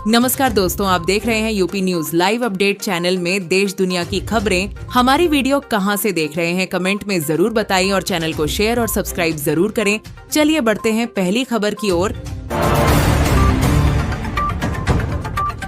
नमस्कार दोस्तों, आप देख रहे हैं UP news live update channel में देश दुनिया की खबरें। हमारी वीडियो कहां से देख रहे हैं कमेंट में जरूर बताइए और चैनल को शेयर और सब्सक्राइब जरूर करें। चलिए बढ़ते हैं पहली खबर की ओर।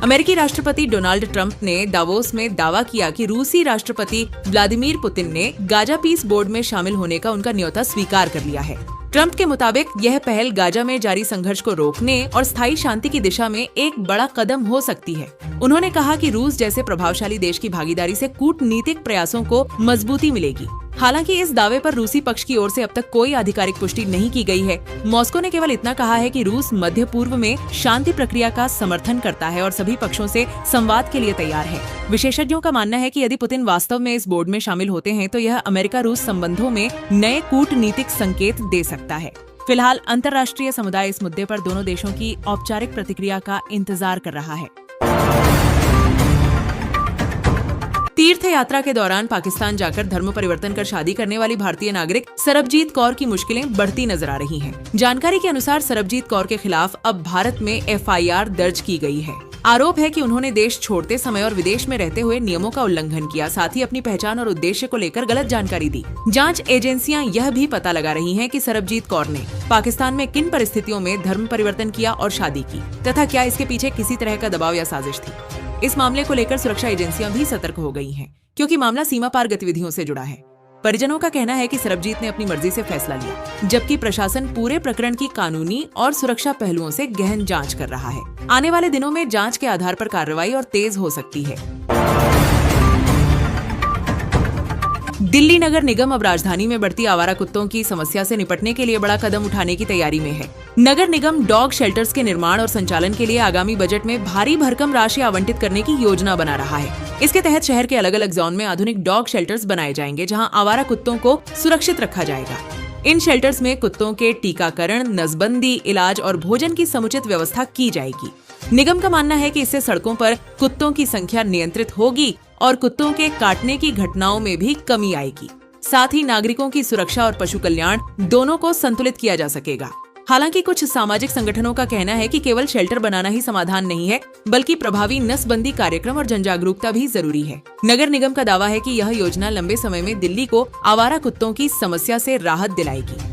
अमेरिकी राष्ट्रपति डोनाल्ड ट्रंप ने दावोस में दावा किया कि रूसी राष्ट्रपति व्लादिमीर पुतिन ने गाजा पीस बोर्ड में शामिल होने का उनका न्योता स्वीकार कर लिया है। ट्रंप के मुताबिक यह पहल गाजा में जारी संघर्ष को रोकने और स्थायी शांति की दिशा में एक बड़ा कदम हो सकती है। उन्होंने कहा कि रूस जैसे प्रभावशाली देश की भागीदारी से कूटनीतिक प्रयासों को मजबूती मिलेगी। हालांकि इस दावे पर रूसी पक्ष की ओर से अब तक कोई आधिकारिक पुष्टि नहीं की गई है। मॉस्को ने केवल इतना कहा है कि रूस मध्य पूर्व में शांति प्रक्रिया का समर्थन करता है और सभी पक्षों से संवाद के लिए तैयार है। विशेषज्ञों का मानना है कि यदि पुतिन वास्तव में इस बोर्ड में शामिल होते हैं तो यह अमेरिका रूस संबंधों में नए कूटनीतिक संकेत दे सकता है। फिलहाल अंतर्राष्ट्रीय समुदाय इस मुद्दे पर दोनों देशों की औपचारिक प्रतिक्रिया का इंतजार कर रहा है। तीर्थ यात्रा के दौरान पाकिस्तान जाकर धर्म परिवर्तन कर शादी करने वाली भारतीय नागरिक सरबजीत कौर की मुश्किलें बढ़ती नजर आ रही हैं। जानकारी के अनुसार सरबजीत कौर के खिलाफ अब भारत में FIR दर्ज की गई है। आरोप है कि उन्होंने देश छोड़ते समय और विदेश में रहते हुए नियमों का उल्लंघन किया, साथ ही अपनी पहचान और उद्देश्य को लेकर गलत जानकारी दी। जांच एजेंसियां यह भी पता लगा रही हैं कि सरबजीत कौर ने पाकिस्तान में किन परिस्थितियों में धर्म परिवर्तन किया और शादी की, तथा क्या इसके पीछे किसी तरह का दबाव या साजिश थी। इस मामले को लेकर सुरक्षा एजेंसियां भी सतर्क हो गई हैं, क्योंकि मामला सीमा पार गतिविधियों से जुड़ा है। परिजनों का कहना है कि सरबजीत ने अपनी मर्जी से फैसला लिया, जबकि प्रशासन पूरे प्रकरण की कानूनी और सुरक्षा पहलुओं से गहन जांच कर रहा है। आने वाले दिनों में जांच के आधार पर कार्रवाई और तेज हो सकती है। दिल्ली नगर निगम अब राजधानी में बढ़ती आवारा कुत्तों की समस्या से निपटने के लिए बड़ा कदम उठाने की तैयारी में है। नगर निगम डॉग शेल्टर्स के निर्माण और संचालन के लिए आगामी बजट में भारी भरकम राशि आवंटित करने की योजना बना रहा है। इसके तहत शहर के अलग अलग जोन में आधुनिक डॉग शेल्टर्स बनाए जाएंगे, जहां आवारा कुत्तों को सुरक्षित रखा जाएगा। इन शेल्टर्स में कुत्तों के टीकाकरण, नसबंदी, इलाज और भोजन की समुचित व्यवस्था की जाएगी। निगम का मानना है कि इससे सड़कों पर कुत्तों की संख्या नियंत्रित होगी और कुत्तों के काटने की घटनाओं में भी कमी आएगी। साथ ही नागरिकों की सुरक्षा और पशु कल्याण दोनों को संतुलित किया जा सकेगा। हालांकि कुछ सामाजिक संगठनों का कहना है कि केवल शेल्टर बनाना ही समाधान नहीं है, बल्कि प्रभावी नसबंदी कार्यक्रम और जनजागरूकता भी जरूरी है। नगर निगम का दावा है कि यह योजना लंबे समय में दिल्ली को आवारा कुत्तों की समस्या से राहत दिलाएगी।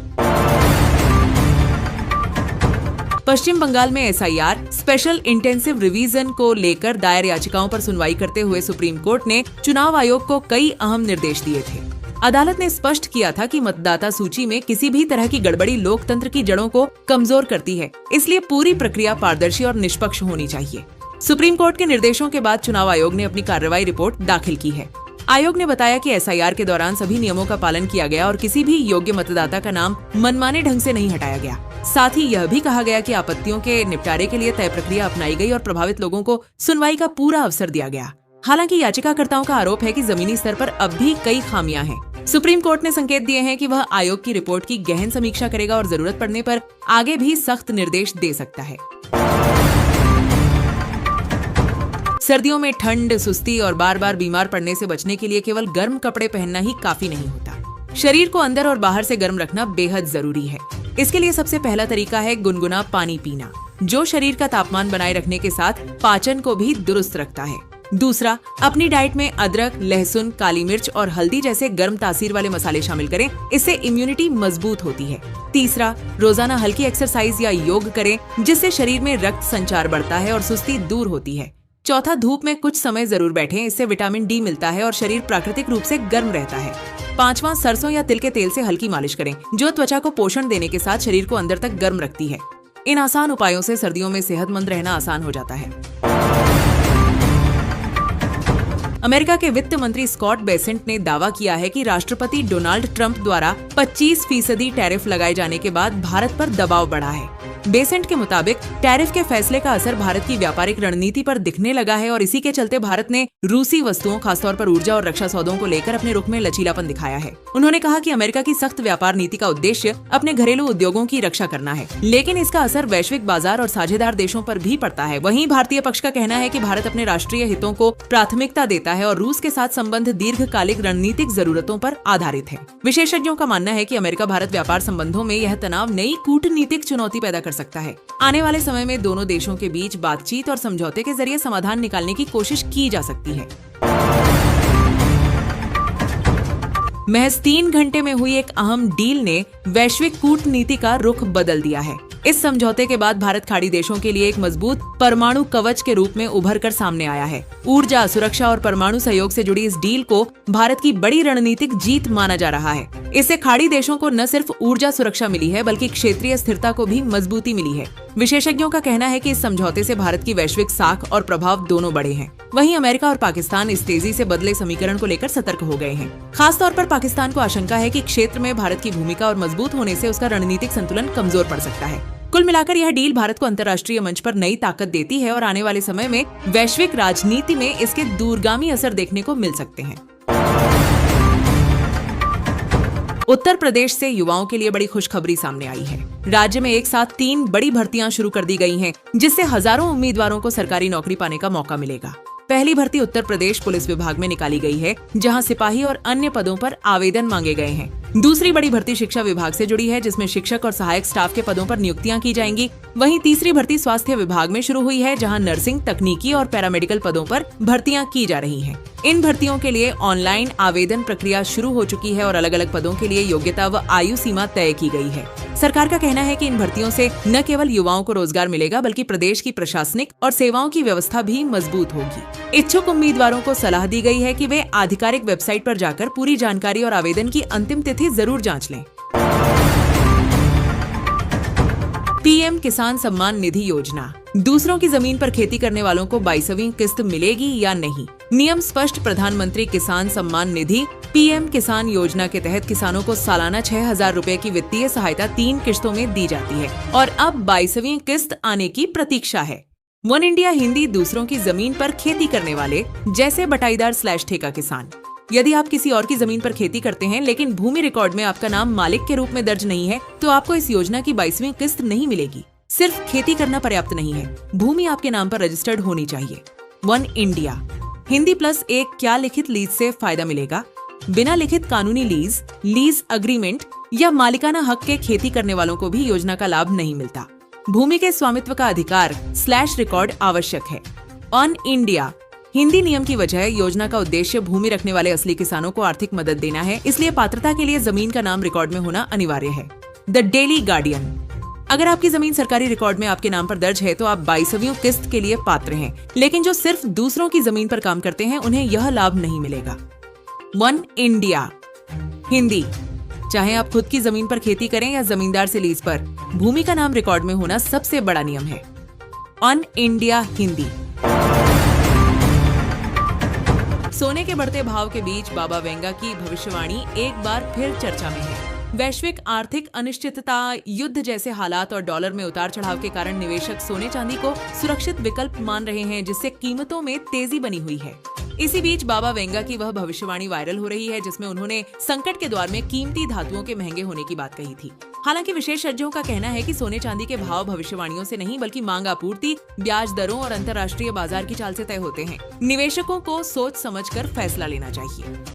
पश्चिम बंगाल में SIR स्पेशल इंटेंसिव रिवीजन को लेकर दायर याचिकाओं पर सुनवाई करते हुए सुप्रीम कोर्ट ने चुनाव आयोग को कई अहम निर्देश दिए थे। अदालत ने स्पष्ट किया था कि मतदाता सूची में किसी भी तरह की गड़बड़ी लोकतंत्र की जड़ों को कमजोर करती है, इसलिए पूरी प्रक्रिया पारदर्शी और निष्पक्ष होनी चाहिए। सुप्रीम कोर्ट के निर्देशों के बाद चुनाव आयोग ने अपनी कार्रवाई रिपोर्ट दाखिल की है। आयोग ने बताया कि SIR के दौरान सभी नियमों का पालन किया गया और किसी भी योग्य मतदाता का नाम मनमाने ढंग से नहीं हटाया गया। साथ ही यह भी कहा गया कि आपत्तियों के निपटारे के लिए तय प्रक्रिया अपनाई गई और प्रभावित लोगों को सुनवाई का पूरा अवसर दिया गया। हालांकि याचिकाकर्ताओं का आरोप है कि जमीनी स्तर पर अब भी कई खामियां हैं। सुप्रीम कोर्ट ने संकेत दिए हैं कि वह आयोग की रिपोर्ट की गहन समीक्षा करेगा और जरूरत पड़ने पर आगे भी सख्त निर्देश दे सकता है। सर्दियों में ठंड, सुस्ती और बार बार बीमार पड़ने से बचने के लिए केवल गर्म कपड़े पहनना ही काफी नहीं होता। शरीर को अंदर और बाहर से गर्म रखना बेहद जरूरी है। इसके लिए सबसे पहला तरीका है गुनगुना पानी पीना, जो शरीर का तापमान बनाए रखने के साथ पाचन को भी दुरुस्त रखता है। दूसरा, अपनी डाइट में अदरक, लहसुन, काली मिर्च और हल्दी जैसे गर्म तासीर वाले मसाले शामिल करें, इससे इम्यूनिटी मजबूत होती है। तीसरा, रोजाना हल्की एक्सरसाइज या योग करें, जिससे शरीर में रक्त संचार बढ़ता है और सुस्ती दूर होती है। चौथा, धूप में कुछ समय जरूर बैठें, इससे विटामिन D मिलता है और शरीर प्राकृतिक रूप से गर्म रहता है। पांचवा, सरसों या तिल के तेल से हल्की मालिश करें, जो त्वचा को पोषण देने के साथ शरीर को अंदर तक गर्म रखती है। इन आसान उपायों से सर्दियों में सेहतमंद रहना आसान हो जाता है। अमेरिका के वित्त मंत्री स्कॉट बेसेंट ने दावा किया है कि राष्ट्रपति डोनाल्ड ट्रंप द्वारा 25% टैरिफ लगाए जाने के बाद भारत पर दबाव बढ़ा है। बेसेंट के मुताबिक टैरिफ के फैसले का असर भारत की व्यापारिक रणनीति पर दिखने लगा है और इसी के चलते भारत ने रूसी वस्तुओं, खासतौर पर ऊर्जा और रक्षा सौदों को लेकर अपने रुख में लचीलापन दिखाया है। उन्होंने कहा कि अमेरिका की सख्त व्यापार नीति का उद्देश्य अपने घरेलू उद्योगों की रक्षा करना है, लेकिन इसका असर वैश्विक बाजार और साझेदार देशों पर भी पड़ता है। वहीं भारतीय पक्ष का कहना है कि भारत अपने राष्ट्रीय हितों को प्राथमिकता देता है और रूस के साथ संबंध दीर्घकालिक रणनीतिक जरूरतों पर आधारित है। विशेषज्ञों का मानना है कि अमेरिका भारत व्यापार संबंधों में यह तनाव नई कूटनीतिक चुनौती पैदा कर सकता है। आने वाले समय में दोनों देशों के बीच बातचीत और समझौते के जरिए समाधान निकालने की कोशिश की जा सकती है। महज 3 घंटे में हुई एक अहम डील ने वैश्विक कूटनीति का रुख बदल दिया है। इस समझौते के बाद भारत खाड़ी देशों के लिए एक मजबूत परमाणु कवच के रूप में उभर कर सामने आया है। ऊर्जा, सुरक्षा और परमाणु सहयोग से जुड़ी इस डील को भारत की बड़ी रणनीतिक जीत माना जा रहा है। इससे खाड़ी देशों को न सिर्फ ऊर्जा सुरक्षा मिली है, बल्कि क्षेत्रीय स्थिरता को भी मजबूती मिली है। विशेषज्ञों का कहना है कि इस समझौते से भारत की वैश्विक साख और प्रभाव दोनों बढ़े हैं। वहीं अमेरिका और पाकिस्तान इस तेजी से बदले समीकरण को लेकर सतर्क हो गए हैं। खासतौर पर पाकिस्तान को आशंका है कि क्षेत्र में भारत की भूमिका और मजबूत होने से उसका रणनीतिक संतुलन कमजोर पड़ सकता है। कुल मिलाकर यह डील भारत को अंतर्राष्ट्रीय मंच पर नई ताकत देती है और आने वाले समय में वैश्विक राजनीति में इसके दूरगामी असर देखने को मिल सकते हैं। उत्तर प्रदेश से युवाओं के लिए बड़ी खुशखबरी सामने आई है। राज्य में एक साथ 3 बड़ी भर्तियां शुरू कर दी गई हैं, जिससे हजारों उम्मीदवारों को सरकारी नौकरी पाने का मौका मिलेगा। पहली भर्ती उत्तर प्रदेश पुलिस विभाग में निकाली गई है, जहां सिपाही और अन्य पदों पर आवेदन मांगे गए हैं। दूसरी बड़ी भर्ती शिक्षा विभाग से जुड़ी है, जिसमें शिक्षक और सहायक स्टाफ के पदों पर नियुक्तियां की जाएंगी। वहीं तीसरी भर्ती स्वास्थ्य विभाग में शुरू हुई है, जहां नर्सिंग, तकनीकी और पैरामेडिकल पदों पर भर्तियां की जा रही हैं। इन भर्तियों के लिए ऑनलाइन आवेदन प्रक्रिया शुरू हो चुकी है और अलग अलग पदों के लिए योग्यता व आयु सीमा तय की गई है। सरकार का कहना है कि इन भर्तियों से न केवल युवाओं को रोजगार मिलेगा, बल्कि प्रदेश की प्रशासनिक और सेवाओं की व्यवस्था भी मजबूत होगी। इच्छुक उम्मीदवारों को सलाह दी गई है कि वे आधिकारिक वेबसाइट पर जाकर पूरी जानकारी और आवेदन की अंतिम तिथि जरूर जांच लें। पीएम किसान सम्मान निधि योजना, दूसरों की जमीन पर खेती करने वालों को 22वीं किस्त मिलेगी या नहीं? नियम स्पष्ट। प्रधानमंत्री किसान सम्मान निधि पीएम किसान योजना के तहत किसानों को सालाना 6,000 रुपए की वित्तीय सहायता 3 किस्तों में दी जाती है और अब 22वीं किस्त आने की प्रतीक्षा है। वन इंडिया हिंदी, दूसरों की जमीन पर खेती करने वाले, जैसे बटाईदार/ठेका किसान। यदि आप किसी और की जमीन पर खेती करते हैं, लेकिन भूमि रिकॉर्ड में आपका नाम मालिक के रूप में दर्ज नहीं है, तो आपको इस योजना की 22वीं किस्त नहीं मिलेगी। सिर्फ खेती करना पर्याप्त नहीं है, भूमि आपके नाम पर रजिस्टर्ड होनी चाहिए। वन इंडिया हिंदी +1 क्या लिखित लीज से फायदा मिलेगा? बिना लिखित कानूनी लीज अग्रीमेंट या मालिकाना हक के खेती करने वालों को भी योजना का लाभ नहीं मिलता। भूमि के स्वामित्व का अधिकार /रिकॉर्ड आवश्यक है। ऑन इंडिया हिंदी नियम की वजह योजना का उद्देश्य भूमि रखने वाले असली किसानों को आर्थिक मदद देना है, इसलिए पात्रता के लिए जमीन का नाम रिकॉर्ड में होना अनिवार्य है। द डेली गार्डियन, अगर आपकी जमीन सरकारी रिकॉर्ड में आपके नाम पर दर्ज है तो आप 22वीं किस्त के लिए पात्र हैं, लेकिन जो सिर्फ दूसरों की जमीन पर काम करते हैं उन्हें यह लाभ नहीं मिलेगा। वन इंडिया हिंदी, चाहे आप खुद की जमीन पर खेती करें या जमींदार से लीज पर, भूमि का नाम रिकॉर्ड में होना सबसे बड़ा नियम है। On India Hindi. सोने के बढ़ते भाव के बीच बाबा वेंगा की भविष्यवाणी एक बार फिर चर्चा में है। वैश्विक आर्थिक अनिश्चितता, युद्ध जैसे हालात और डॉलर में उतार चढ़ाव के कारण निवेशक सोने चांदी को सुरक्षित विकल्प मान रहे हैं, जिससे कीमतों में तेजी बनी हुई है। इसी बीच बाबा वेंगा की वह भविष्यवाणी वायरल हो रही है, जिसमें उन्होंने संकट के दौर में कीमती धातुओं के महंगे होने की बात कही थी। हालांकि विशेषज्ञों का कहना है कि सोने चांदी के भाव भविष्यवाणियों से नहीं, बल्कि मांग, आपूर्ति, ब्याज दरों और अंतर्राष्ट्रीय बाजार की चाल से तय होते हैं। निवेशकों को सोच समझकर फैसला लेना चाहिए।